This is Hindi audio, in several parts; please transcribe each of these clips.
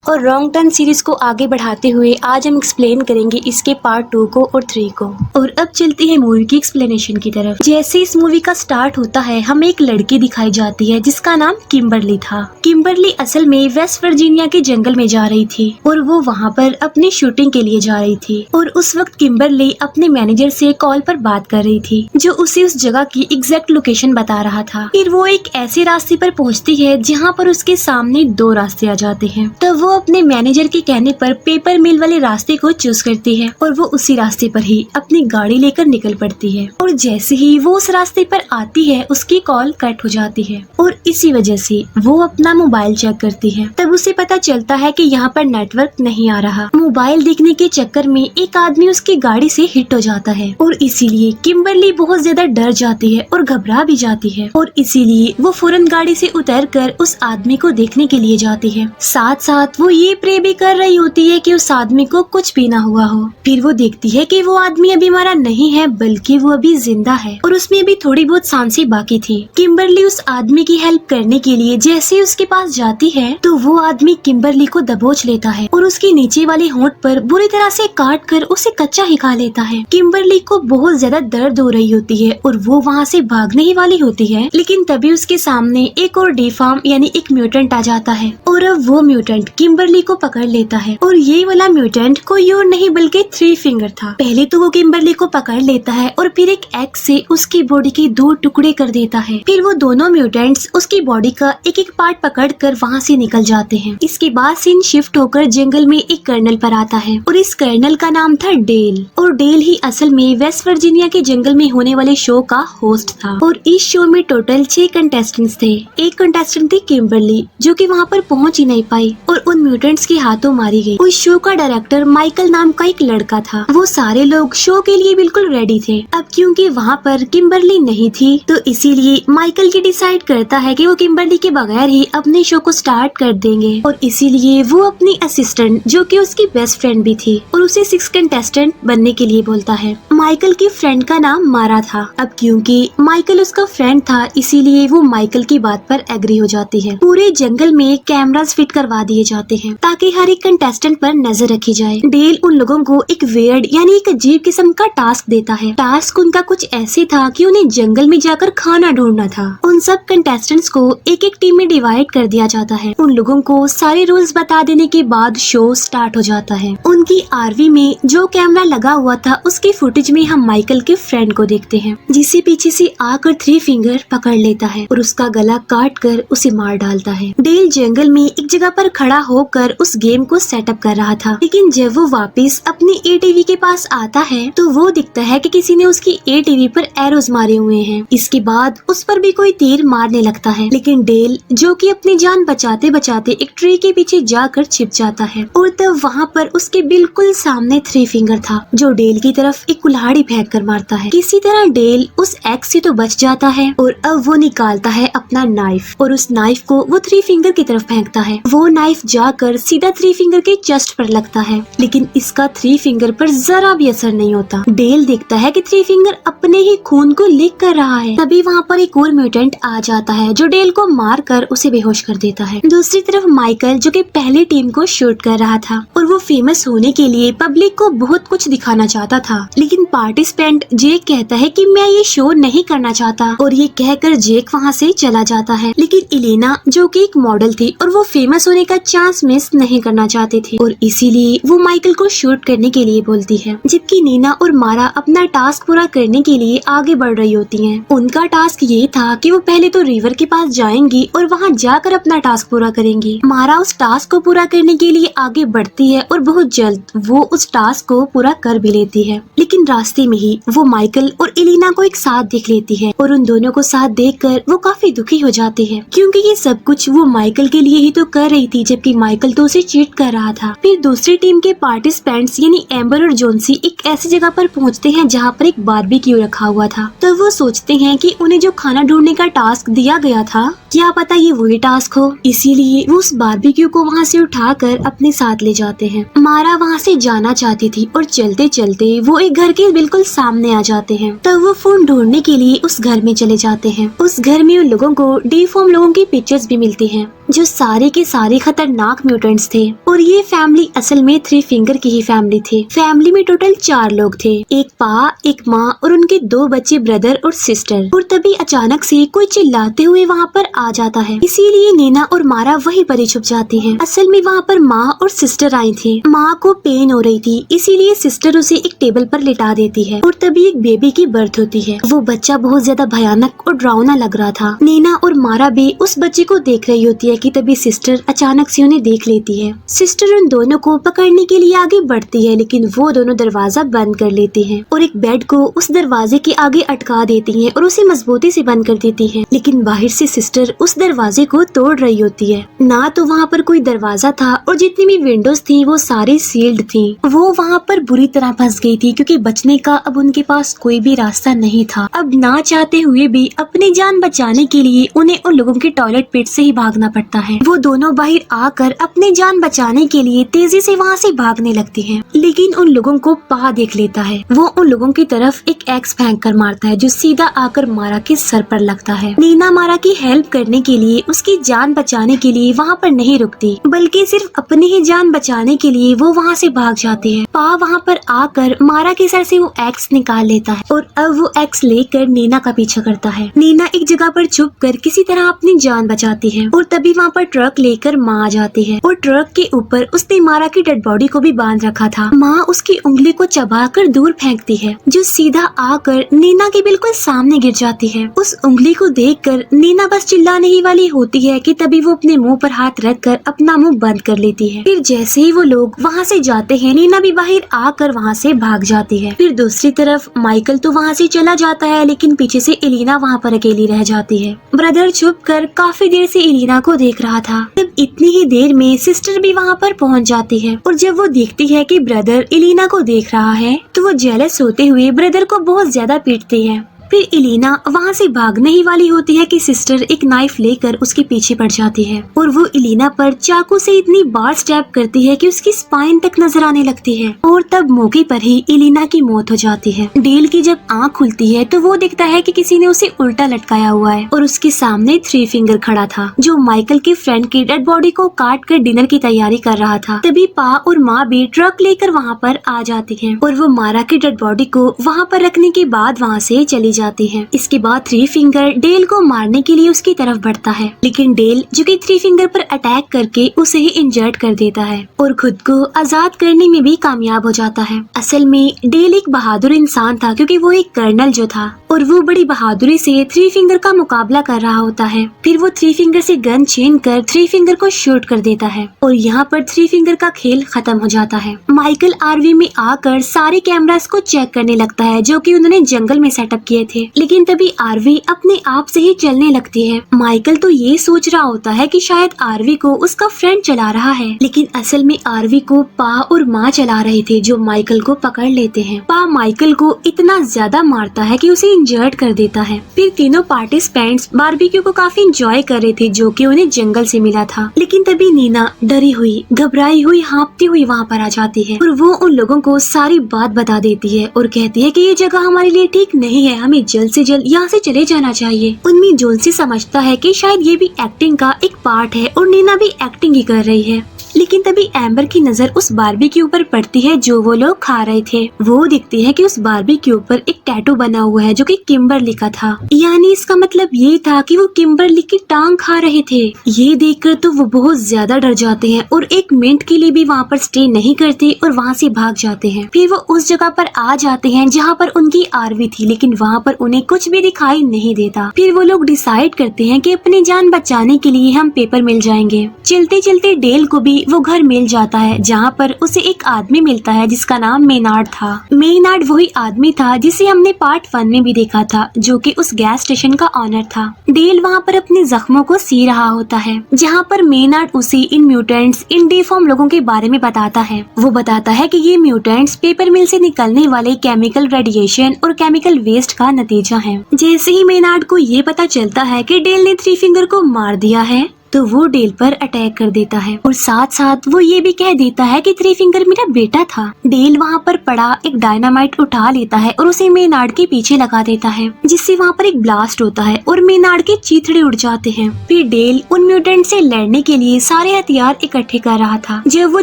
और रॉन्ग टर्न सीरीज को आगे बढ़ाते हुए आज हम एक्सप्लेन करेंगे इसके पार्ट 2 को और 3 को। और अब चलते हैं मूवी की एक्सप्लेनेशन की तरफ। जैसे इस मूवी का स्टार्ट होता है हमें एक लड़की दिखाई जाती है जिसका नाम किम्बरली था। किम्बरली असल में वेस्ट वर्जीनिया के जंगल में जा रही थी और वो वहाँ पर अपनी शूटिंग के लिए जा रही थी। और उस वक्त किम्बरली अपने मैनेजर से कॉल पर बात कर रही थी जो उसे उस जगह की एग्जैक्ट लोकेशन बता रहा था। फिर वो एक ऐसे रास्ते पर पहुँचती है जहाँ पर उसके सामने 2 रास्ते आ जाते हैं। तब वो अपने मैनेजर के कहने पर पेपर मिल वाले रास्ते को चूज करती है और वो उसी रास्ते पर ही अपनी गाड़ी लेकर निकल पड़ती है। और जैसे ही वो उस रास्ते पर आती है उसकी कॉल कट हो जाती है और इसी वजह से वो अपना मोबाइल चेक करती है। तब उसे पता चलता है कि यहाँ पर नेटवर्क नहीं आ रहा। मोबाइल देखने के चक्कर में एक आदमी उसकी गाड़ी से हिट हो जाता है और इसीलिए किम्बरली बहुत ज्यादा डर जाती है और घबरा भी जाती है और इसीलिए वो फौरन गाड़ी से उतरकर उस आदमी को देखने के लिए जाती है। साथ साथ वो ये प्रे भी कर रही होती है कि उस आदमी को कुछ भी ना हुआ हो। फिर वो देखती है कि वो आदमी अभी मरा नहीं है बल्कि वो अभी जिंदा है और उसमें अभी थोड़ी बहुत सांसें बाकी थी। किम्बरली उस आदमी की हेल्प करने के लिए जैसे उसके पास जाती है तो वो आदमी किम्बरली को दबोच लेता है और उसके नीचे वाले होंठ पर बुरी तरह से काट कर उसे कच्चा ही खा लेता है। किम्बरली को बहुत ज्यादा दर्द हो रही होती है और वो वहाँ से भागने ही वाली होती है, लेकिन तभी उसके सामने एक और डिफॉर्म यानी एक म्यूटेंट आ जाता है और अब वो म्यूटेंट किम्बरली को पकड़ लेता है। और ये वाला म्यूटेंट कोई और नहीं बल्कि 3 फिंगर था। पहले तो वो किम्बरली को पकड़ लेता है और फिर एक एक्स से उसकी बॉडी के 2 टुकड़े कर देता है। फिर वो दोनों म्यूटेंट्स उसकी बॉडी का एक एक पार्ट पकड़ कर वहाँ से निकल जाते हैं। इसके बाद सीन शिफ्ट होकर जंगल में एक कर्नल पर आता है और इस कर्नल का नाम था डेल। और डेल ही असल में वेस्ट वर्जीनिया के जंगल में होने वाले शो का होस्ट था। और इस शो में टोटल 6 कंटेस्टेंट्स थे। एक कंटेस्टेंट थी किम्बरली जो कि वहाँ पर पहुँच ही नहीं पाई और उन म्यूटेंट्स के हाथों मारी गई। उस शो का डायरेक्टर माइकल नाम का एक लड़का था। वो सारे लोग शो के लिए बिल्कुल रेडी थे। अब क्योंकि वहाँ पर किम्बरली नहीं थी तो इसीलिए माइकल ये डिसाइड करता है कि वो किम्बरली के बगैर ही अपने शो को स्टार्ट कर देंगे और इसीलिए वो अपनी असिस्टेंट जो कि उसकी बेस्ट फ्रेंड भी थी और उसे 6 कंटेस्टेंट बनने के लिए बोलता है। माइकल की फ्रेंड का नाम मारा था। अब क्योंकि माइकल उसका फ्रेंड था इसीलिए वो माइकल की बात पर एग्री हो जाती है। पूरे जंगल में कैमरास फिट करवा दिए जाते हैं ताकि हर एक कंटेस्टेंट पर नजर रखी जाए। डेल उन लोगों को एक वेयर्ड यानी एक अजीब किस्म का टास्क देता है। टास्क उनका कुछ ऐसे था कि उन्हें जंगल में जाकर खाना ढूंढना था। उन सब कंटेस्टेंट्स को एक एक टीम में डिवाइड कर दिया जाता है। उन लोगों को सारे रूल्स बता देने के बाद शो स्टार्ट हो जाता है। उनकी आरवी में जो कैमरा लगा हुआ था उसकी फुटेज में हम माइकल के फ्रेंड को देखते हैं जिसे पीछे से आकर 3 फिंगर पकड़ लेता है और उसका गला काट कर उसे मार डालता है। डेल जंगल में एक जगह पर खड़ा होकर उस गेम को सेटअप कर रहा था, लेकिन जब वो वापस अपनी एटीवी के पास आता है तो वो दिखता है कि किसी ने उसकी एटीवी पर एरोज मारे हुए हैं। इसके बाद उस पर भी कोई तीर मारने लगता है, लेकिन डेल जो कि अपनी जान बचाते बचाते एक ट्री के पीछे जाकर छिप जाता है और तब वहाँ पर उसके बिल्कुल सामने 3 फिंगर था जो डेल की तरफ एक कुल्हाड़ी फेंक कर मारता है। किसी तरह डेल उस एक्स से तो बच जाता है और अब वो निकालता है अपना नाइफ और उस नाइफ को वो 3 फिंगर की तरफ फेंकता है। वो नाइफ जाकर सीधा 3 फिंगर के चेस्ट पर लगता है, लेकिन इसका 3 फिंगर पर जरा भी असर नहीं होता। डेल देखता है कि 3 फिंगर अपने ही खून को लीक कर रहा है। तभी वहाँ पर एक और म्यूटेंट आ जाता है जो डेल को मार कर उसे बेहोश कर देता है। दूसरी तरफ माइकल जो कि पहली टीम को शूट कर रहा था और वो फेमस होने के लिए पब्लिक को बहुत कुछ दिखाना चाहता था, लेकिन पार्टिसिपेंट जेक कहता है कि मैं ये शो नहीं करना चाहता और ये कहकर जेक वहाँ से चला जाता है। लेकिन इलेना जो कि एक मॉडल थी और वो फेमस होने का चांस मिस नहीं करना चाहती थी और इसीलिए वो माइकल को शूट करने के लिए बोलती है, जबकि नीना और मारा अपना टास्क पूरा करने के लिए आगे बढ़ रही होती हैं। उनका टास्क ये था कि वो पहले तो रिवर के पास जाएंगी और वहाँ जाकर अपना टास्क पूरा करेंगी। मारा उस टास्क को पूरा करने के लिए आगे बढ़ती है और बहुत जल्द वो उस टास्क को पूरा कर भी लेती है, लेकिन रास्ते में ही वो माइकल और इलीना को एक साथ देख लेती है और उन दोनों को साथ देखकर वो काफी दुखी हो जाती है क्योंकि ये सब कुछ वो माइकल के लिए ही तो कर रही थी, जबकि माइकल तो उसे चीट कर रहा था। फिर दूसरी टीम के पार्टिसिपेंट्स यानी एम्बर और जोन्सी एक ऐसी जगह पर पहुंचते हैं जहाँ पर एक बारबेक्यू रखा हुआ था। तब वो सोचते हैं कि उन्हें जो खाना ढूंढने का टास्क दिया गया था क्या पता ये वही टास्क हो, इसीलिए वो उस बारबेक्यू को वहाँ से उठाकर अपने साथ ले जाते हैं। मारा वहाँ से जाना चाहती थी और चलते चलते वो एक घर के बिल्कुल सामने आ जाते हैं। तब वो फोन ढूंढने के लिए उस घर में चले जाते हैं। उस घर में उन लोगों को डिफॉर्म लोगों की पिक्चर्स भी मिलती हैं जो सारे के सारे खतरनाक म्यूटेंट्स थे। और ये फैमिली असल में थ्री फिंगर की ही फैमिली थी। फैमिली में टोटल 4 लोग थे, एक पा, एक माँ और उनके 2 बच्चे ब्रदर और सिस्टर। और तभी अचानक से कोई चिल्लाते हुए वहाँ पर आ जाता है, इसीलिए नीना और मारा वहीं पर ही छुप जाती हैं। असल में वहाँ पर माँ और सिस्टर आई थी। माँ को पेन हो रही थी, इसीलिए सिस्टर उसे एक टेबल पर लिटा देती है और तभी एक बेबी की बर्थ होती है। वो बच्चा बहुत ज्यादा भयानक और डरावना लग रहा था। नीना और मारा भी उस बच्चे को देख रही होती है कि तभी सिस्टर अचानक से उन्हें देख लेती है। सिस्टर उन दोनों को पकड़ने के लिए आगे बढ़ती है, लेकिन वो दोनों दरवाजा बंद कर लेती हैं और एक बेड को उस दरवाजे के आगे अटका देती हैं और उसे मजबूती से बंद कर देती हैं। लेकिन बाहर से सिस्टर उस दरवाजे को तोड़ रही होती है। ना तो वहाँ पर कोई दरवाजा था और जितनी भी विंडोज थी वो सारी सील्ड थी। वो वहाँ पर बुरी तरह फंस गई थी क्योंकि बचने का अब उनके पास कोई भी रास्ता नहीं था। अब ना चाहते हुए भी अपनी जान बचाने के लिए उन्हें उन लोगों के टॉयलेट पिट से ही भागना पड़ता है। वो दोनों बाहर आकर अपनी जान बचाने के लिए तेजी से वहाँ से भागने लगती हैं, लेकिन उन लोगों को पा देख लेता है। वो उन लोगों की तरफ एक एक्स फेंक कर मारता है जो सीधा आकर मारा के सर पर लगता है। नीना मारा की हेल्प करने के लिए, उसकी जान बचाने के लिए वहाँ पर नहीं रुकती, बल्कि सिर्फ अपनी ही जान बचाने के लिए वो वहाँ से भाग जाती है। पा वहाँ पर आकर मारा के सर से वो एक्स निकाल लेता है और अब वो एक्स लेकर नीना का पीछा करता है। नीना एक जगह पर छुप कर किसी तरह अपनी जान बचाती है और तभी वहाँ पर ट्रक लेकर माँ आ जाती है और ट्रक के ऊपर उसने मारा की डेड बॉडी को भी बांध रखा था। माँ उसकी उंगली को चबाकर दूर फेंकती है जो सीधा आकर नीना के बिल्कुल सामने गिर जाती है। उस उंगली को देखकर नीना बस चिल्लाने ही वाली होती है कि तभी वो अपने मुंह पर हाथ रखकर अपना मुंह बंद कर लेती है। फिर जैसे ही वो लोग वहाँ से जाते हैं, नीना भी बाहर आकर वहाँ से भाग जाती है। फिर दूसरी तरफ माइकल तो वहाँ से चला जाता है, लेकिन पीछे से एलिना वहाँ पर अकेली रह जाती है। ब्रदर छुपकर काफी देर से एलिना को देख रहा था। तब इतनी ही देर में सिस्टर भी वहाँ पर पहुँच जाती है और जब वो देखती है कि ब्रदर एलिना को देख रहा है तो वो जेलस होते हुए ब्रदर को बहुत ज्यादा पीटती है। फिर एलिना वहाँ से भागने ही वाली होती है कि सिस्टर एक नाइफ लेकर उसके पीछे पड़ जाती है और वो एलिना पर चाकू से इतनी बार स्टैब करती है कि उसकी स्पाइन तक नजर आने लगती है और तब मौके पर ही एलिना की मौत हो जाती है। डेल की जब आँख खुलती है तो वो देखता है कि किसी ने उसे उल्टा लटकाया हुआ है और उसके सामने थ्री फिंगर खड़ा था जो माइकल के फ्रेंड की डेड बॉडी को काट कर डिनर की तैयारी कर रहा था। तभी पा और माँ भी ट्रक लेकर वहाँ पर आ जाती है और वो मारा की डेड बॉडी को वहाँ पर रखने के बाद वहाँ से चली जाती है। इसके बाद थ्री फिंगर डेल को मारने के लिए उसकी तरफ बढ़ता है, लेकिन डेल जो कि थ्री फिंगर पर अटैक करके उसे ही इंजर्ड कर देता है और खुद को आजाद करने में भी कामयाब हो जाता है। असल में डेल एक बहादुर इंसान था क्योंकि वो एक कर्नल जो था और वो बड़ी बहादुरी से थ्री फिंगर का मुकाबला कर रहा होता है। फिर वो थ्री फिंगर से गन छीन कर थ्री फिंगर को शूट कर देता है और यहाँ पर थ्री फिंगर का खेल खत्म हो जाता है। माइकल आरवी में आकर सारे कैमरास को चेक करने लगता है जो कि उन्होंने जंगल में सेटअप किए थे, लेकिन तभी आरवी अपने आप से ही चलने लगती है। माइकल तो ये सोच रहा होता है कि शायद आरवी को उसका फ्रेंड चला रहा है, लेकिन असल में आरवी को पा और माँ चला रहे थे जो माइकल को पकड़ लेते हैं। पा माइकल को इतना ज्यादा मारता है कि उसे इंजर्ड कर देता है। फिर तीनों पार्टिसिपेंट्स बारबेक्यू को काफी इंजॉय कर रहे थे जो कि उन्हें जंगल से मिला था, लेकिन तभी नीना डरी हुई, घबराई हुई, हाँपती हुई वहाँ पर आ जाती है और वो उन लोगों को सारी बात बता देती है और कहती है कि ये जगह हमारे लिए ठीक नहीं है, हमें जल्द से जल्द यहाँ से चले जाना चाहिए। उनमें जोन्सी समझता है कि शायद ये भी एक्टिंग का एक पार्ट है और नीना भी एक्टिंग ही कर रही है, लेकिन तभी एम्बर की नजर उस बारबेक्यू पर पड़ती है जो वो लोग खा रहे थे। वो दिखती है कि उस बारबेक्यू पर एक टैटू बना हुआ है जो कि किम्बरली का था, यानी इसका मतलब ये था कि वो किम्बरली की टांग खा रहे थे। ये देखकर तो वो बहुत ज्यादा डर जाते हैं और एक मिनट के लिए भी वहाँ पर स्टे नहीं करते और वहाँ से भाग जाते हैं। फिर वो उस जगह पर आ जाते हैं जहाँ पर उनकी आरवी थी, लेकिन वहाँ पर उन्हें कुछ भी दिखाई नहीं देता। फिर वो लोग डिसाइड करते हैं कि अपनी जान बचाने के लिए हम पेपर मिल जाएंगे। चलते चलते डेल को भी वो घर मिल जाता है जहाँ पर उसे एक आदमी मिलता है जिसका नाम मेनार्ड था। मेनार्ड वही आदमी था जिसे हमने पार्ट 1 में भी देखा था जो कि उस गैस स्टेशन का ऑनर था। डेल वहाँ पर अपने जख्मों को सी रहा होता है जहाँ पर मेनार्ड उसे इन म्यूटेंट्स, इन डिफॉर्म लोगों के बारे में बताता है। वो बताता है कि ये म्यूटेंट्स पेपर मिल से निकलने वाले केमिकल रेडिएशन और केमिकल वेस्ट का नतीजा है। जैसे ही मेनार्ड को ये पता चलता है कि डेल ने थ्री फिंगर को मार दिया है तो वो डेल पर अटैक कर देता है और साथ साथ वो ये भी कह देता है कि थ्री फिंगर मेरा बेटा था। डेल वहाँ पर पड़ा एक डायनामाइट उठा लेता है और उसे मेनार्ड के पीछे लगा देता है, जिससे वहाँ पर एक ब्लास्ट होता है और मेनार्ड के चीथड़े उड़ जाते हैं। फिर डेल उन म्यूटेंट से लड़ने के लिए सारे हथियार इकट्ठे कर रहा था। जब वो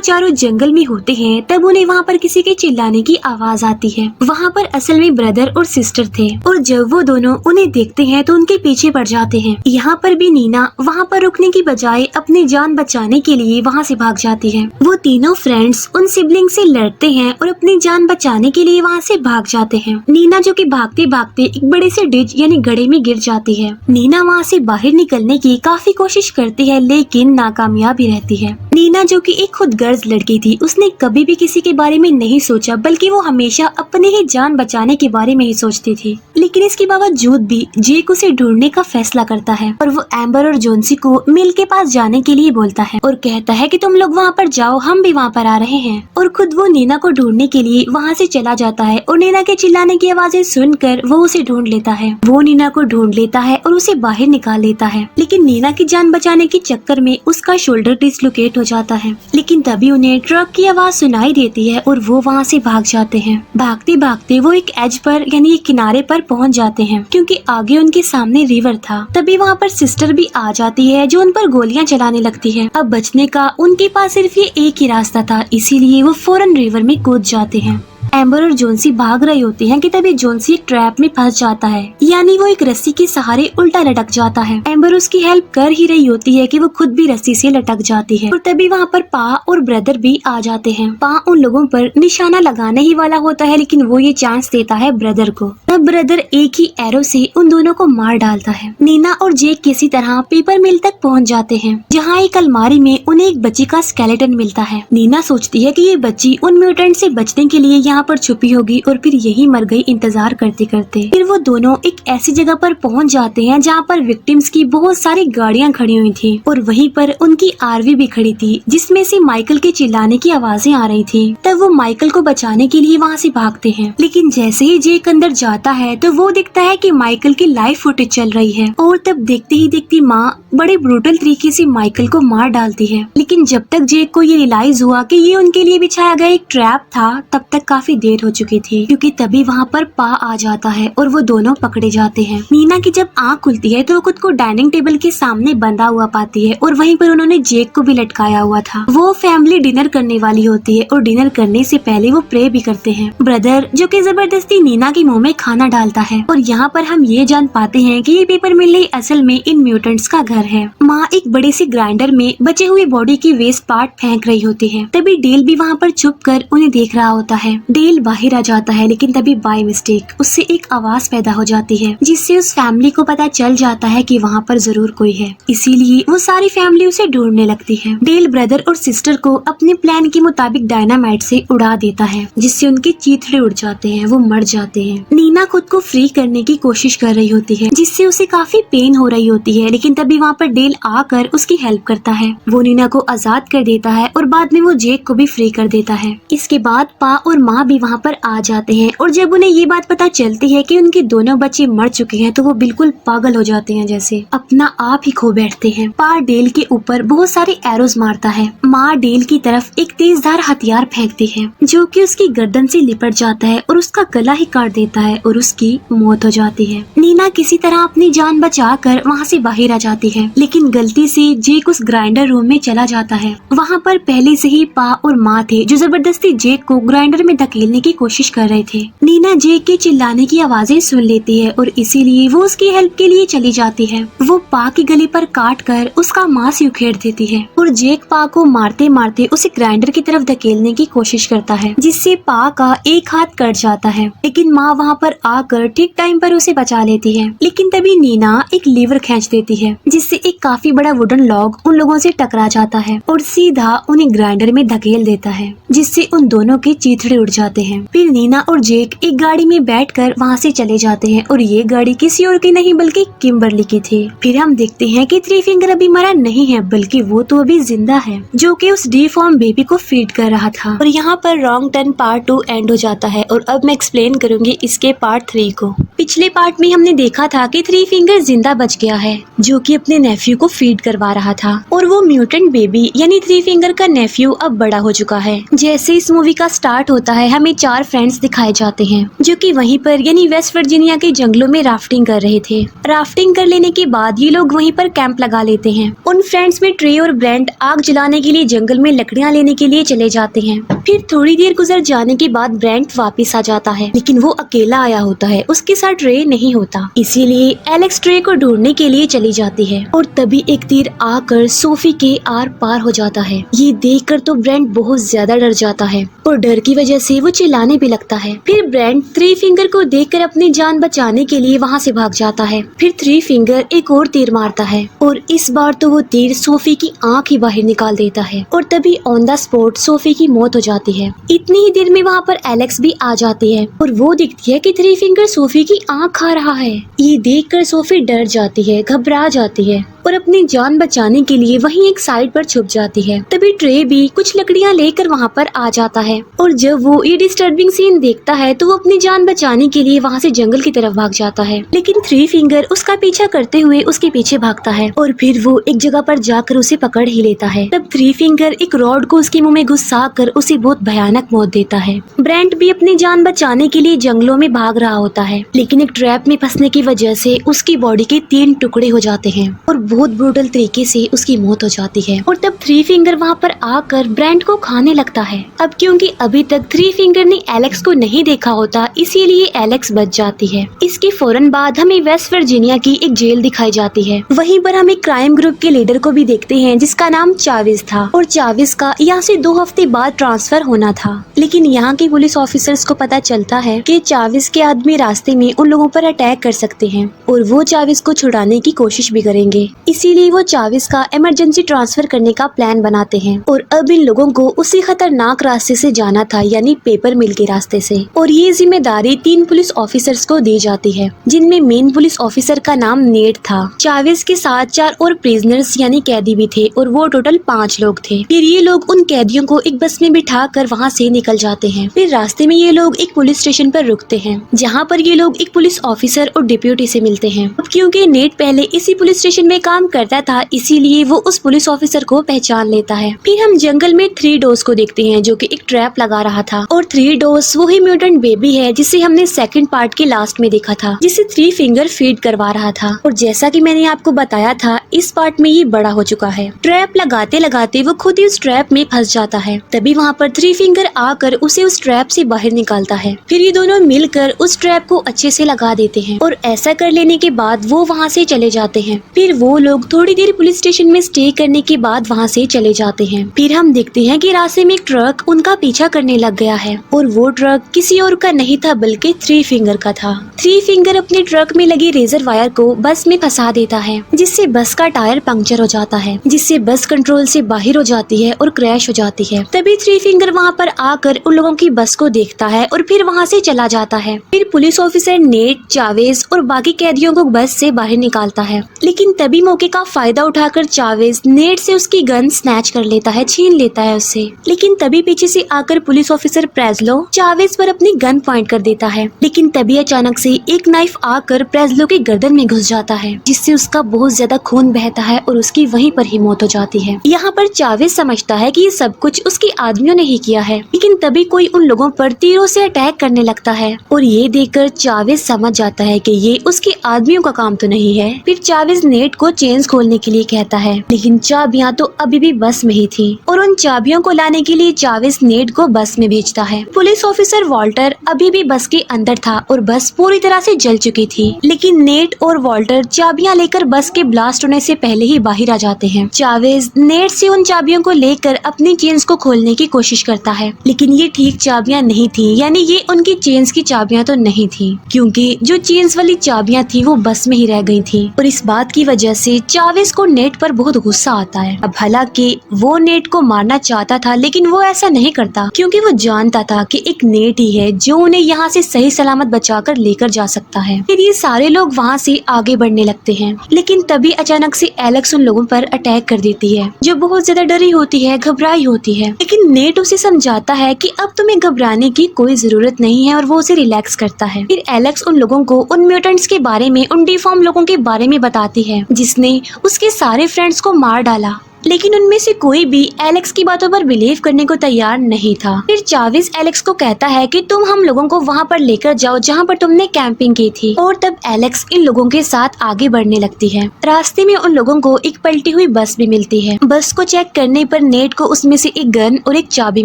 चारों जंगल में होते हैं तब उन्हें वहाँ पर किसी के चिल्लाने की आवाज आती है। वहाँ पर असल में ब्रदर और सिस्टर थे और जब वो दोनों उन्हें देखते हैं तो उनके पीछे पड़ जाते हैं। यहाँ पर भी नीना वहाँ पर रुकने की बजाय अपनी जान बचाने के लिए वहाँ से भाग जाती है। वो तीनों फ्रेंड्स उन सिबलिंग से लड़ते हैं और अपनी जान बचाने के लिए वहाँ से भाग जाते हैं। नीना जो कि भागते भागते एक बड़े से डिच यानी गड्ढे में गिर जाती है। नीना वहाँ से बाहर निकलने की काफी कोशिश करती है लेकिन नाकामयाब ही रहती है। नीना जो कि एक खुदगर्ज लड़की थी, उसने कभी भी किसी के बारे में नहीं सोचा, बल्कि वो हमेशा अपने ही जान बचाने के बारे में ही सोचती थी। लेकिन इसके बावजूद भी जेक उसे ढूंढने का फैसला करता है और वो एम्बर और जोन्सी को मिल के पास जाने के लिए बोलता है और कहता है कि तुम लोग वहाँ पर जाओ, हम भी वहाँ पर आ रहे हैं। और खुद वो नीना को ढूंढने के लिए वहाँ से चला जाता है और नीना के चिल्लाने की आवाजें सुनकर वो उसे ढूंढ लेता है। वो नीना को ढूंढ लेता है और उसे बाहर निकाल लेता है, लेकिन नीना की जान बचाने के चक्कर में उसका शोल्डर डिसलोकेट हो जाता है। लेकिन तभी उन्हें ट्रक की आवाज सुनाई देती है और वो वहाँ से भाग जाते हैं। भागते भागते वो एक एज पर यानी एक किनारे पर पहुँच जाते हैं, क्योंकि आगे उनके सामने रिवर था। तभी वहाँ पर सिस्टर भी आ जाती है जो उन पर गोलियां चलाने लगती है। अब बचने का उनके पास सिर्फ ये एक ही रास्ता था, इसीलिए वो फौरन रिवर में कूद जाते हैं। एम्बर और जोन्सी भाग रहे होते हैं कि तभी जोन्सी एक ट्रैप में फंस जाता है, यानी वो एक रस्सी के सहारे उल्टा लटक जाता है। एम्बर उसकी हेल्प कर ही रही होती है कि वो खुद भी रस्सी से लटक जाती है और तभी वहाँ पर पा और ब्रदर भी आ जाते हैं। पा उन लोगों पर निशाना लगाने ही वाला होता है, लेकिन वो ये चांस देता है ब्रदर को। तब ब्रदर एक ही एरो से उन दोनों को मार डालता है। नीना और जेक किसी तरह पेपर मिल तक पहुँच जाते हैं, जहाँ एक अलमारी में उन्हें एक बच्ची का स्केलेटन मिलता है। नीना सोचती है कि ये बच्ची उन म्यूटेंट से बचने के लिए यहाँ पर छुपी होगी और फिर यही मर गई इंतजार करते करते। फिर वो दोनों एक ऐसी जगह पर पहुंच जाते हैं जहाँ पर विक्टिम्स की बहुत सारी गाड़ियां खड़ी हुई थी और वहीं पर उनकी आरवी भी खड़ी थी, जिसमें से माइकल के चिल्लाने की आवाजें आ रही थी। तब वो माइकल को बचाने के लिए वहाँ से भागते हैं, लेकिन जैसे ही जेक अंदर जाता है तो वो दिखता है कि माइकल की लाइव फुटेज चल रही है और तब देखते ही देखती माँ बड़े ब्रूटल तरीके से माइकल को मार डालती है। लेकिन जब तक जेक को ये रियलाइज हुआ कि ये उनके लिए बिछाया गया एक ट्रैप था, तब तक काफी देर हो चुकी थी, क्योंकि तभी वहाँ पर पा आ जाता है और वो दोनों पकड़े जाते हैं। नीना की जब आँख खुलती है तो वो खुद को डाइनिंग टेबल के सामने बंधा हुआ पाती है और वहीं पर उन्होंने जेक को भी लटकाया हुआ था। वो फैमिली डिनर करने वाली होती है और डिनर करने से पहले वो प्रे भी करते हैं। ब्रदर जो कि जबरदस्ती नीना के मुंह में खाना डालता है और यहाँ पर हम ये जान पाते हैं कि ये पेपर मिल ही असल में इन म्यूटेंट्स का घर है। माँ एक बड़े से ग्राइंडर में बचे हुए बॉडी की वेस्ट पार्ट फेंक रही होती है। तभी डेल भी वहाँ पर छुप कर उन्हें देख रहा होता है। डेल बाहर आ जाता है, लेकिन तभी बाय मिस्टेक उससे एक आवाज पैदा हो जाती है, जिससे उस फैमिली को पता चल जाता है कि वहाँ पर जरूर कोई है। इसीलिए वो सारी फैमिली उसे ढूंढने लगती है। डेल ब्रदर और सिस्टर को अपने प्लान के मुताबिक डायनामाइट से उड़ा देता है, जिससे उनके चीथड़े उड़ जाते हैं, वो मर जाते हैं। नीना खुद को फ्री करने की कोशिश कर रही होती है, जिससे उसे काफी पेन हो रही होती है, लेकिन तभी वहाँ पर डेल आकर उसकी हेल्प करता है। वो नीना को आजाद कर देता है और बाद में वो जेक को भी फ्री कर देता है। इसके बाद पा और माँ भी वहाँ पर आ जाते हैं और जब उन्हें ये बात पता चलती है कि उनके दोनों बच्चे मर चुके हैं तो वो बिल्कुल पागल हो जाते हैं, जैसे अपना आप ही खो बैठते हैं। पा डेल के ऊपर बहुत सारे एरोज मारता है। माँ डेल की तरफ एक तेजधार हथियार फेंकती है, जो कि उसकी गर्दन से लिपट जाता है और उसका गला ही काट देता है और उसकी मौत हो जाती है। नीना किसी तरह अपनी जान बचाकर वहाँ से बाहर आ जाती है, लेकिन गलती से जेक उस ग्राइंडर रूम में चला जाता है। वहाँ पर पहले से ही पा और माँ थे, जो जबरदस्ती जेक को ग्राइंडर में धकेलने की कोशिश कर रहे थे। नीना जेक के चिल्लाने की आवाजें सुन लेती है और इसीलिए वो उसकी हेल्प के लिए चली जाती है। वो पा के गले पर काट कर उसका मांस उखेड़ देती है और जेक पा को मारते मारते उसे ग्राइंडर की तरफ धकेलने की कोशिश करता है, जिससे पा का एक हाथ कट जाता है। लेकिन माँ वहाँ पर आकर ठीक टाइम पर उसे बचा लेती है। लेकिन तभी नीना एक लीवर खींच देती है, जिससे एक काफी बड़ा वुडन लॉग उन लोगों से टकरा जाता है और सीधा उन्हें ग्राइंडर में धकेल देता है, जिससे उन दोनों के चीथड़े उड़ जाते हैं। फिर नीना और जेक एक गाड़ी में बैठकर वहाँ से चले जाते हैं और ये गाड़ी किसी और की नहीं बल्कि किम्बरली की थी। फिर हम देखते हैं कि थ्री फिंगर अभी मरा नहीं है, बल्कि वो तो अभी जिंदा है, जो कि उस डिफॉर्म बेबी को फीड कर रहा था। और यहाँ पर रॉन्ग टर्न पार्ट 2 एंड हो जाता है और अब मैं एक्सप्लेन करूंगी इसके पार्ट पार्ट 3 को। पिछले पार्ट में हमने देखा था कि थ्री फिंगर जिंदा बच गया है, जो कि अपने नेफ्यू को फीड करवा रहा था, और वो म्यूटेंट बेबी यानी थ्री फिंगर का नेफ्यू अब बड़ा हो चुका है। जैसे इस मूवी का स्टार्ट होता है, हमें 4 फ्रेंड्स दिखाए जाते हैं जो कि वहीं पर यानी वेस्ट वर्जीनिया के जंगलों में राफ्टिंग कर रहे थे। राफ्टिंग कर लेने के बाद ये लोग वहीं पर कैंप लगा लेते हैं। उन फ्रेंड्स में ट्रे और ब्रेंट आग जलाने के लिए जंगल में लकड़ियां लेने के लिए चले जाते हैं। फिर थोड़ी देर गुजर जाने के बाद ब्रेंट वापस आ जाता है, लेकिन वो अकेला आया होता है, उसके साथ ट्रे नहीं होता। इसीलिए एलेक्स ट्रे को ढूंढने के लिए चली जाती है, और तभी एक तीर आकर सोफी के आर पार हो जाता है। ये देखकर तो ब्रेंट बहुत ज्यादा डर जाता है, और डर की वजह से वो चिल्लाने भी लगता है। फिर ब्रेंट थ्री फिंगर को देखकर अपनी जान बचाने के लिए वहाँ से भाग जाता है। फिर थ्री फिंगर एक और तीर मारता है, और इस बार तो वो तीर सोफी की आँख ही बाहर निकाल देता है, और तभी ऑन द स्पॉट सोफी की मौत हो जाती है। इतनी ही देर में वहाँ पर एलेक्स भी आ जाती है, और वो दिखती है कि थ्री फिंगर सोफी की आँख खा रहा है। ये देखकर सोफी डर जाती है, घबरा जाती है, और अपनी जान बचाने के लिए वहीं एक साइड पर छुप जाती है। तभी ट्रे भी कुछ लकड़ियां लेकर वहाँ पर आ जाता है, और जब वो ये डिस्टर्बिंग सीन देखता है तो वो अपनी जान बचाने के लिए वहाँ से जंगल की तरफ भाग जाता है। लेकिन थ्री फिंगर उसका पीछा करते हुए उसके पीछे भागता है, और फिर वो एक जगह पर जाकर उसे पकड़ ही लेता है। तब थ्री फिंगर एक रॉड को उसके मुंह में घुसा कर उसे बहुत भयानक मौत देता है। ब्रेंट भी अपनी जान बचाने के लिए जंगलों में भाग रहा होता है, लेकिन एक ट्रैप में फंसने की वजह से उसकी बॉडी के 3 टुकड़े हो जाते हैं, और बहुत ब्रूटल तरीके से उसकी मौत हो जाती है। और तब थ्री फिंगर वहाँ पर आकर ब्रेंट को खाने लगता है। अब क्योंकि अभी तक थ्री फिंगर ने एलेक्स को नहीं देखा होता, इसीलिए एलेक्स बच जाती है। इसके फौरन बाद हमें वेस्ट वर्जीनिया की एक जेल दिखाई जाती है। वहीं पर हम एक क्राइम ग्रुप के लीडर को भी देखते हैं, जिसका नाम चाविस था, और चाविस का यहाँ से 2 हफ्ते बाद ट्रांसफर होना था। लेकिन यहाँ के पुलिस ऑफिसर्स को पता चलता है कि चाविस के आदमी रास्ते में उन लोगों पर अटैक कर सकते हैं, और वो चाविस को छुड़ाने की कोशिश भी करेंगे। इसीलिए वो चाविस का इमरजेंसी ट्रांसफर करने का प्लान बनाते हैं, और अब इन लोगों को उसी खतरनाक रास्ते से जाना था, यानी पेपर मिल के रास्ते से। और ये जिम्मेदारी 3 पुलिस ऑफिसर्स को दी जाती है, जिनमें मेन पुलिस ऑफिसर का नाम नेट था। चाविस के साथ 4 और प्रिजनर्स यानी कैदी भी थे, और वो टोटल 5 लोग थे। फिर ये लोग उन कैदियों को एक बस में बिठा कर वहाँ से निकल जाते हैं। फिर रास्ते में ये लोग एक पुलिस स्टेशन पर रुकते हैं, जहाँ पर ये लोग एक पुलिस ऑफिसर और डिप्यूटी से मिलते हैं। अब क्योंकि नेट पहले इसी पुलिस स्टेशन में काम करता था, इसीलिए वो उस पुलिस ऑफिसर को पहचान लेता है। फिर हम जंगल में 3 डोस को देखते हैं, जो कि एक ट्रैप लगा रहा था, और 3 डोस वही म्यूटेंट बेबी है जिसे हमने सेकंड पार्ट के लास्ट में देखा था, जिसे थ्री फिंगर फीड करवा रहा था। और जैसा कि मैंने आपको बताया था, इस पार्ट में ये बड़ा हो चुका है। ट्रैप लगाते लगाते वो खुद ही उस ट्रैप में फंस जाता है। तभी वहाँ पर थ्री फिंगर आकर उसे उस ट्रैप से बाहर निकालता है। फिर ये दोनों मिलकर उस ट्रैप को अच्छे से लगा देते हैं, और ऐसा कर लेने के बाद वो वहाँ से चले जाते हैं। फिर वो लोग थोड़ी देर पुलिस स्टेशन में स्टे करने के बाद वहाँ से चले जाते हैं। फिर हम देखते हैं कि रास्ते में एक ट्रक उनका पीछा करने लग गया है, और वो ट्रक किसी और का नहीं था बल्कि थ्री फिंगर का था। थ्री फिंगर अपने ट्रक में लगी रेजर वायर को बस में फंसा देता है, जिससे बस का टायर पंक्चर हो जाता है, जिससे बस कंट्रोल से बाहर हो जाती है और क्रैश हो जाती है। तभी थ्री फिंगर वहाँ पर आकर उन लोगों की बस को देखता है और फिर वहाँ से चला जाता है। फिर पुलिस ऑफिसर नेट, चावेज और बाकी कैदियों को बस से बाहर निकालता है, लेकिन तभी मौके का फायदा उठाकर चावेज नेट से उसकी गन स्नैच कर लेता है, छीन लेता है उससे। लेकिन तभी पीछे से आकर पुलिस ऑफिसर प्रेजलो चावेज पर अपनी गन पॉइंट कर देता है, लेकिन तभी अचानक से एक नाइफ आकर प्रेजलो के गर्दन में घुस जाता है, जिससे उसका बहुत ज्यादा खून बहता है और उसकी वहीं पर ही मौत हो जाती है। यहाँ पर चावेज समझता है कि ये सब कुछ उसके आदमियों ने ही किया है, लेकिन तभी कोई उन लोगों पर तीरों से अटैक करने लगता है, और ये देखकर चावेज समझ जाता है कि ये उसके आदमियों का काम तो नहीं है। फिर चावेज नेट को चेन्स खोलने के लिए कहता है, लेकिन चाबियां तो अभी भी बस में ही थी, और उन चाबियों को लाने के लिए चावेज नेट को बस में भेजता है। पुलिस ऑफिसर वॉल्टर अभी भी बस के अंदर था और बस पूरी तरह से जल चुकी थी, लेकिन नेट और वॉल्टर चाबियां लेकर बस के ब्लास्ट होने से पहले ही बाहर आ जाते हैं। चावेज नेट से उन चाबियों को लेकर अपनी चेन्स को खोलने की कोशिश करता है, लेकिन ये ठीक चाबियां नहीं थी, यानी ये उनकी चेन्स की चाबियां तो नहीं थी, क्योंकि जो चेन्स वाली चाबियां थी वो बस में ही रह गई थी। और इस बात की वजह से चावेज को नेट पर बहुत गुस्सा आता है। अब हालांकि वो नेट को मारना चाहता था, लेकिन वो ऐसा नहीं करता, क्योंकि वो जानता था कि एक नेट ही है जो उन्हें यहाँ से सही सलामत बचाकर लेकर जा सकता है। फिर ये सारे लोग वहाँ से आगे बढ़ने लगते हैं, लेकिन तभी अचानक से एलेक्स उन लोगों पर अटैक कर देती है, जो बहुत ज्यादा डरी होती है, घबराई होती है। लेकिन लेकिन नेट उसे समझाता है कि अब तुम्हें घबराने की कोई जरूरत नहीं है और वो उसे रिलैक्स करता है। फिर एलेक्स उन लोगों को उन म्यूटेंट्स के बारे में, उन डिफॉर्म लोगों के बारे में बताती है जिसने उसके सारे फ्रेंड्स को मार डाला, लेकिन उनमें से कोई भी एलेक्स की बातों पर बिलीव करने को तैयार नहीं था। फिर चाविस एलेक्स को कहता है कि तुम हम लोगों को वहाँ पर लेकर जाओ जहाँ पर तुमने कैंपिंग की थी, और तब एलेक्स इन लोगों के साथ आगे बढ़ने लगती है। रास्ते में उन लोगों को एक पलटी हुई बस भी मिलती है। बस को चेक करने पर नेट को उसमें से एक गन और एक चाबी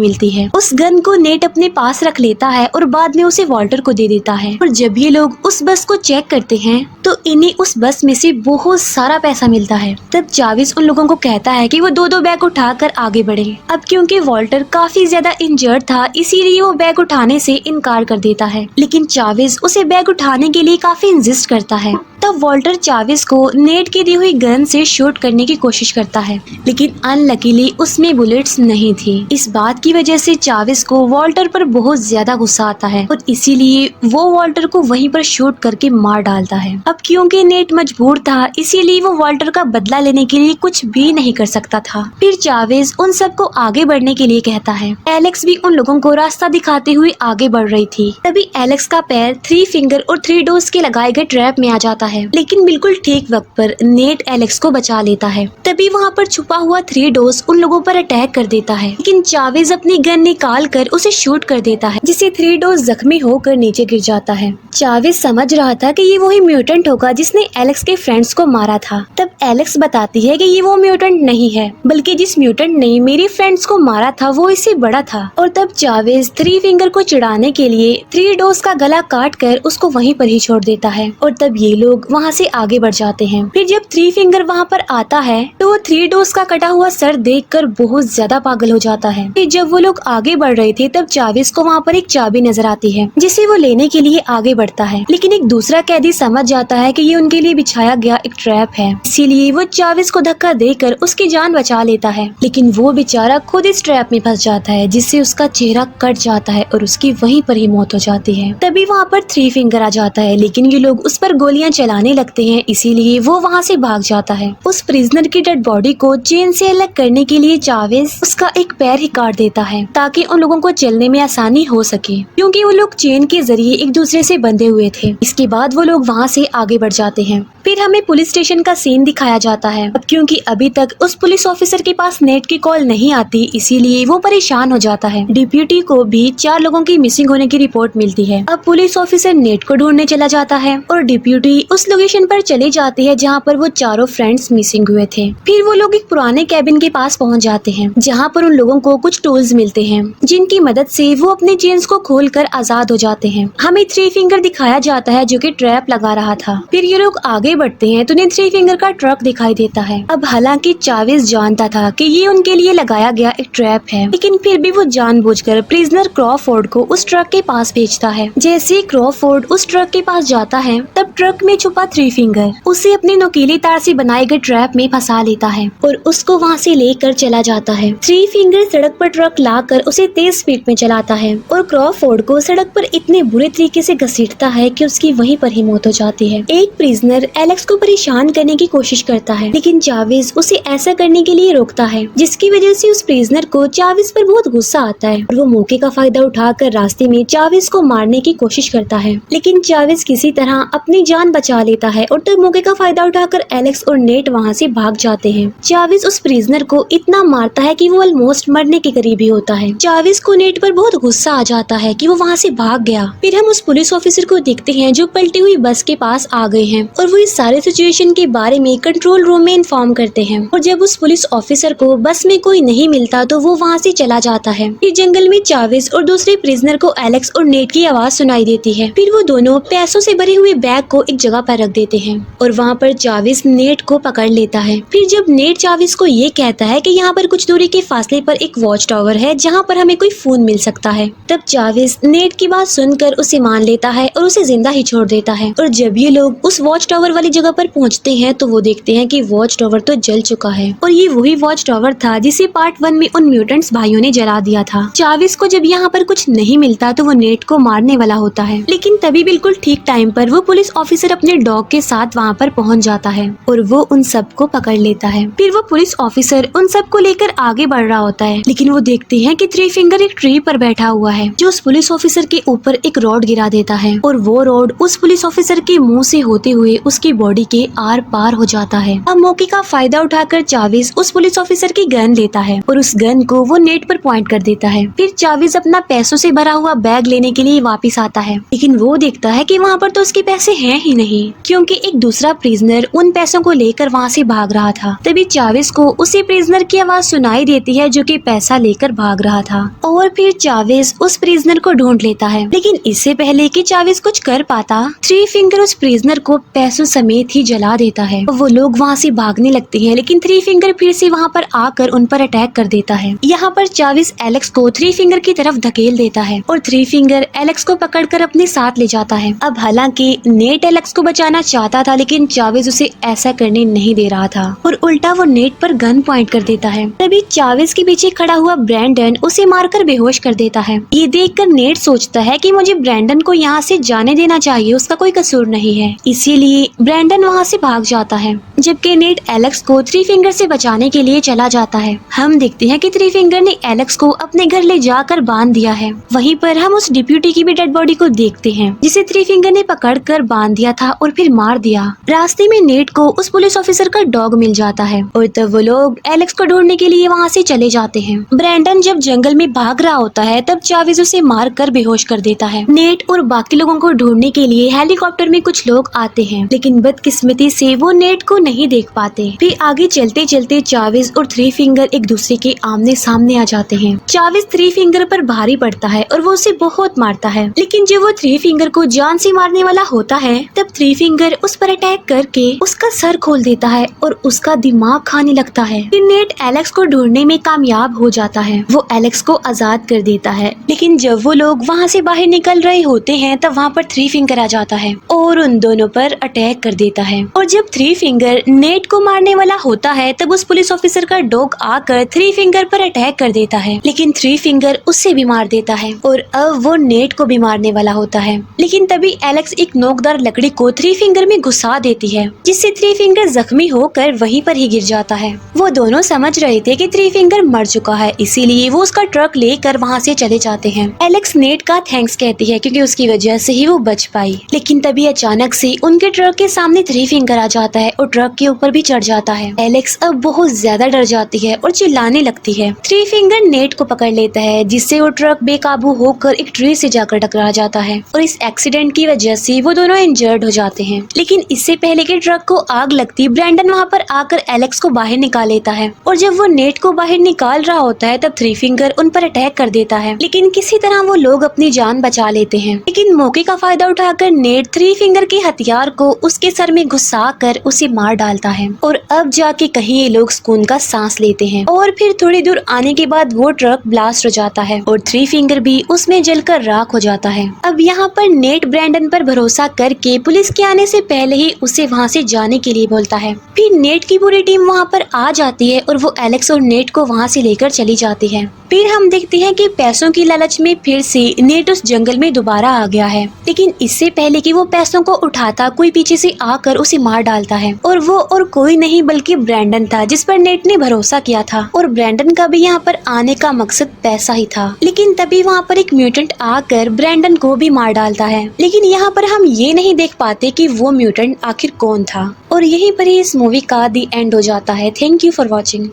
मिलती है। उस गन को नेट अपने पास रख लेता है और बाद में उसे वॉल्टर को दे देता है। और जब ये लोग उस बस को चेक करते हैं तो इन्हें उस बस में से बहुत सारा पैसा मिलता है। तब चाविस उन लोगों को कहता है कि वो दो बैग उठाकर आगे बढ़े। अब क्योंकि वॉल्टर काफी ज्यादा इंजर्ड था, इसीलिए वो बैग उठाने से इनकार कर देता है, लेकिन चाविस उसे बैग उठाने के लिए काफी इंसिस्ट करता है। तब वॉल्टर चाविस को नेट की दी हुई गन से शूट करने की कोशिश करता है, लेकिन अनलकीली उसमें बुलेट्स नहीं थी। इस बात की वजह से चाविस को वॉल्टर पर बहुत ज्यादा गुस्सा आता है और इसीलिए वो वॉल्टर को वहीं पर शूट करके मार डालता है। अब क्योंकि नेट मजबूर था, इसीलिए वो वॉल्टर का बदला लेने के लिए कुछ भी नहीं कर सकता था। फिर चाविस उन सबको आगे बढ़ने के लिए कहता है। एलेक्स भी उन लोगों को रास्ता दिखाते हुए आगे बढ़ रही थी। तभी एलेक्स का पैर 3 फिंगर और 3 डोज के लगाए गए ट्रैप में आ जाता है, लेकिन बिल्कुल ठीक वक्त पर नेट एलेक्स को बचा लेता है। तभी वहाँ पर छुपा हुआ 3 डोज उन लोगों पर अटैक कर देता है, लेकिन चाविस अपनी गन निकाल कर उसे शूट कर देता है, जिससे 3 डोज जख्मी होकर नीचे गिर जाता है। चाविस समझ रहा था कि ये वही म्यूटेंट होगा जिसने एलेक्स के फ्रेंड्स को मारा था। तब एलेक्स बताती है कि ये वो म्यूटेंट नहीं है, बल्कि जिस म्यूटेंट ने मेरे फ्रेंड्स को मारा था वो इससे बड़ा था। और तब चाविस 3 फिंगर को चिढ़ाने के लिए 3 डोज का गला काट कर उसको वहीं पर ही छोड़ देता है, और तब ये लोग वहाँ से आगे बढ़ जाते हैं। फिर जब 3 फिंगर वहाँ पर आता है तो वो 3 डोज का कटा हुआ सर देखकर बहुत ज्यादा पागल हो जाता है। फिर जब वो लोग आगे बढ़ रहे थे तब चाविस को वहाँ पर एक चाबी नजर आती है, जिसे वो लेने के लिए आगे बढ़ता है, लेकिन एक दूसरा कैदी समझ जाता है कि ये उनके लिए बिछाया गया एक ट्रैप है, इसीलिए वो चाविस को धक्का देकर उसकी जान बचा लेता है। लेकिन वो बेचारा खुद इस ट्रैप में फंस जाता है, जिससे उसका चेहरा कट जाता है और उसकी वहीं पर ही मौत हो जाती है। तभी वहाँ पर 3 फिंगर आ जाता है, लेकिन ये लोग उस पर गोलियां चलाने लगते हैं, इसीलिए वो वहाँ से भाग जाता है। उस प्रिजनर की डेड बॉडी को चेन से अलग करने के लिए चाविस उसका एक पैर ही काट देता है, ताकि उन लोगों को चलने में आसानी हो सके, क्योंकि वो लोग चेन के जरिए एक दूसरे से बंधे हुए थे। इसके बाद वो लोग वहाँ से आगे बढ़ जाते हैं। फिर हमें पुलिस स्टेशन का सीन दिखाया जाता है। अब क्योंकि अभी तक उस पुलिस ऑफिसर के पास नेट की कॉल नहीं आती, इसीलिए वो परेशान हो जाता है। डिप्यूटी को भी 4 लोगों की मिसिंग होने की रिपोर्ट मिलती है। अब पुलिस ऑफिसर नेट को ढूंढने चला जाता है और डिप्यूटी उस लोकेशन पर चले जाती है जहाँ पर वो चारों फ्रेंड्स मिसिंग हुए थे। फिर वो लोग एक पुराने कैबिन के पास पहुँच जाते हैं, जहाँ पर उन लोगों को कुछ टूल्स मिलते हैं, जिनकी मदद से वो अपने चेन्स को खोल कर आजाद हो जाते हैं। हमें 3 फिंगर दिखाया जाता है जो कि ट्रैप लगा रहा था। फिर ये लोग आगे बढ़ते हैं तो उन्हें 3 फिंगर का ट्रक दिखाई देता है। अब हालांकि चाविस जानता था कि ये उनके लिए लगाया गया एक ट्रैप है, लेकिन फिर भी वो जानबूझकर प्रिजनर क्रॉफोर्ड को उस ट्रक के पास भेजता है। जैसे क्रॉफोर्ड उस ट्रक के पास जाता है तब ट्रक में छुपा 3 फिंगर उसे अपने नुकीली तार से बनाए गए ट्रैप में फंसा लेता है और उसको वहाँ से लेकर चला जाता है। 3 फिंगर सड़क पर ट्रक लाकर उसे तेज स्पीड में चलाता है और क्रॉफोर्ड को सड़क पर इतने बुरे तरीके से घसीटता है कि उसकी वहीं पर ही मौत हो जाती है। एक प्रिजनर एलेक्स को परेशान करने की कोशिश करता है, लेकिन चाविस उसे ऐसा करने के लिए रोकता है, जिसकी वजह से उस प्रिजनर को चाविस पर बहुत गुस्सा आता है और वो मौके का फायदा उठाकर रास्ते में चाविस को मारने की कोशिश करता है। लेकिन चाविस किसी तरह अपनी जान बचा लेता है और तब मौके का फायदा उठाकर एलेक्स और नेट वहाँ से भाग जाते हैं। चाविस उस प्रिजनर को इतना मारता है कि वो ऑलमोस्ट मरने के करीब ही होता है। चाविस को नेट पर बहुत गुस्सा आ जाता है कि वो वहाँ से भाग गया। फिर हम उस पुलिस ऑफिसर को देखते हैं जो पलटी हुई बस के पास आ गए हैं और वो इस सारे सिचुएशन के बारे में कंट्रोल रूम में इन्फॉर्म करते हैं। और जब उस पुलिस ऑफिसर को बस में कोई नहीं मिलता तो वो वहाँ से चला जाता है। फिर जंगल में चाविस और दूसरे प्रिजनर को एलेक्स और नेट की आवाज सुनाई देती है। फिर वो दोनों पैसों से भरे हुए बैग को एक जगह पर रख देते हैं और वहाँ पर चाविस नेट को पकड़ लेता है। फिर जब नेट चाविस को ये कहता है कि यहाँ पर कुछ दूरी के फासले पर एक वॉच टावर है जहाँ पर हमें कोई फोन मिल सकता है, तब चाविस नेट की बात सुनकर उसे मान लेता है और उसे जिंदा ही छोड़ देता है। और जब ये लोग उस वॉच टावर वाली जगह पर पहुँचते हैं तो वो देखते हैं कि वॉच टावर तो जल चुका है और ये वही वॉच टावर था जिसे पार्ट 1 में उन म्यूटेंट्स भाइयों ने जला दिया था। चाविस को जब यहाँ पर कुछ नहीं मिलता तो वो नेट को मारने वाला होता है, लेकिन तभी बिल्कुल ठीक टाइम पर वो पुलिस ऑफिसर अपने अपने डॉग के साथ वहाँ पर पहुँच जाता है और वो उन सबको पकड़ लेता है। फिर वो पुलिस ऑफिसर उन सबको लेकर आगे बढ़ रहा होता है, लेकिन वो देखते हैं कि थ्री फिंगर एक ट्री पर बैठा हुआ है जो उस पुलिस ऑफिसर के ऊपर एक रॉड गिरा देता है और वो रॉड उस पुलिस ऑफिसर के मुंह से होते हुए उसकी बॉडी के आर पार हो जाता है। अब मौके का फायदा उठाकर चावेज उस पुलिस ऑफिसर की गन लेता है और उस गन को वो नेट पर पॉइंट कर देता है। फिर चावेज अपना पैसों से भरा हुआ बैग लेने के लिए वापस आता है, लेकिन वो देखता है कि वहाँ पर तो उसके पैसे हैं ही नहीं, क्योंकि एक दूसरा प्रिजनर उन पैसों को लेकर वहाँ से भाग रहा था। तभी चावेज को उसी प्रिजनर की आवाज सुनाई देती है जो कि पैसा लेकर भाग रहा था और फिर चावेज उस प्रिजनर को ढूंढ लेता है। लेकिन इससे पहले कि चावेज कुछ कर पाता, थ्री फिंगर उस प्रिजनर को पैसों समेत ही जला देता है। वो लोग वहाँ से भागने लगते हैं, लेकिन थ्री फिंगर फिर से वहाँ पर आकर उन पर अटैक कर देता है। यहाँ पर चावेज एलेक्स को थ्री फिंगर की तरफ धकेल देता है और थ्री फिंगर एलेक्स को पकड़कर अपने साथ ले जाता है। अब हालांकि नेट एलेक्स को बचाना चाहता था, लेकिन चावेज उसे ऐसा करने नहीं दे रहा था और उल्टा वो नेट पर गन पॉइंट कर देता है। तभी चावेज के पीछे खड़ा हुआ ब्रैंडन उसे मारकर बेहोश कर देता है। ये देखकर नेट सोचता है कि मुझे ब्रैंडन को यहाँ से जाने देना चाहिए, उसका कोई कसूर नहीं है। इसीलिए ब्रैंडन वहाँ से भाग जाता है, जबकि नेट एलेक्स को थ्री फिंगर से बचाने के लिए चला जाता है। हम देखते हैं कि थ्री फिंगर ने एलेक्स को अपने घर ले जाकर बांध दिया है। वहीं पर हम उस डिप्यूटी की भी डेड बॉडी को देखते हैं, जिसे थ्री फिंगर ने पकड़कर बांध दिया था और फिर मार दिया। रास्ते में नेट को उस पुलिस ऑफिसर का डॉग मिल जाता है और तब वो लोग एलेक्स को ढूंढने के लिए वहाँ से चले जाते हैं। ब्रैंडन जब जंगल में भाग रहा होता है, तब चावेज उसे मार कर बेहोश कर देता है। नेट और बाकी लोगों को ढूंढने के लिए हेलीकॉप्टर में कुछ लोग आते हैं, लेकिन बदकिस्मती से वो नेट को नहीं देख पाते। फिर आगे चलते चलते चावेज और थ्री फिंगर एक दूसरे के आमने सामने आ जाते हैं। चावेज थ्री फिंगर पर भारी पड़ता है और वो उसे बहुत मारता है, लेकिन जब वो थ्री फिंगर को जान से मारने वाला होता है, तब थ्री फिंगर उस पर अटैक करके उसका सर खोल देता है और उसका दिमाग खाने लगता है। फिर नेट एलेक्स को ढूंढने में कामयाब हो जाता है। वो एलेक्स को आजाद कर देता है, लेकिन जब वो लोग वहाँ से बाहर निकल रहे होते हैं, तब वहाँ पर थ्री फिंगर आ जाता है और उन दोनों पर अटैक कर देता है। और जब थ्री फिंगर नेट को मारने वाला होता है, तब उस पुलिस ऑफिसर का डॉग आकर थ्री फिंगर पर अटैक कर देता है, लेकिन थ्री फिंगर उससे भी मार देता है और अब वो नेट को भी मारने वाला होता है। लेकिन तभी एलेक्स एक नोकदार लकड़ी को थ्री फिंगर में घुसा देती है, जिससे थ्री फिंगर जख्मी होकर वहीं पर ही गिर जाता है। वो दोनों समझ रहे थे कि थ्री फिंगर मर चुका है, इसीलिए वो उसका ट्रक लेकर वहाँ से चले जाते हैं। एलेक्स नेट का थैंक्स कहती है, क्योंकि उसकी वजह से ही वो बच पाई। लेकिन तभी अचानक से उनके ट्रक के सामने थ्री फिंगर आ जाता है और ट्रक के ऊपर भी चढ़ जाता है। एलेक्स अब बहुत ज्यादा डर जाती है और चिल्लाने लगती है। थ्री फिंगर नेट को पकड़ लेता है, जिससे वो ट्रक बेकाबू होकर एक ट्री से जाकर टकरा जाता है और इस एक्सीडेंट की वजह से वो दोनों इंजर्ड हो जाते हैं। लेकिन इससे पहले कि ट्रक को आग लगती, ब्रैंडन वहाँ पर आकर एलेक्स को बाहर निकाल लेता है और जब वो नेट को बाहर निकाल रहा होता है, तब थ्री फिंगर उन पर अटैक कर देता है। लेकिन किसी तरह वो लोग अपनी जान बचा लेते हैं। लेकिन मौके का फायदा उठाकर नेट थ्री फिंगर के हथियार को उसके सर में घुसा कर उसे मार डालता है और अब जाके कहीं ये लोग सुकून का सांस लेते हैं। और फिर थोड़ी दूर आने के बाद वो ट्रक ब्लास्ट हो जाता है और थ्री फिंगर भी उसमें जलकर राख हो जाता है। अब यहाँ पर नेट ब्रैंडन पर भरोसा करके पुलिस के आने से पहले ही उसे वहाँ से जाने के लिए बोलता है। फिर नेट की पूरी टीम वहाँ पर आ जाती है और वो एलेक्स और नेट को वहाँ से लेकर चली जाती है। फिर हम देखते हैं कि पैसों की लालच में फिर से नेट उस जंगल में दोबारा आ गया है, लेकिन इससे पहले कि वो पैसों को उठाता, कोई पीछे से आकर उसे मार डालता है और वो और कोई नहीं बल्कि ब्रैंडन था, जिस पर नेट ने भरोसा किया था। और ब्रैंडन का भी यहाँ पर आने का मकसद पैसा ही था। लेकिन तभी वहाँ पर एक म्यूटेंट आकर ब्रैंडन को भी मार डालता है, लेकिन यहाँ पर हम ये नहीं देख पाते कि वो म्यूटेंट आखिर कौन था। और यहीं पर ही इस मूवी का दी एंड हो जाता है। Thank you for watching.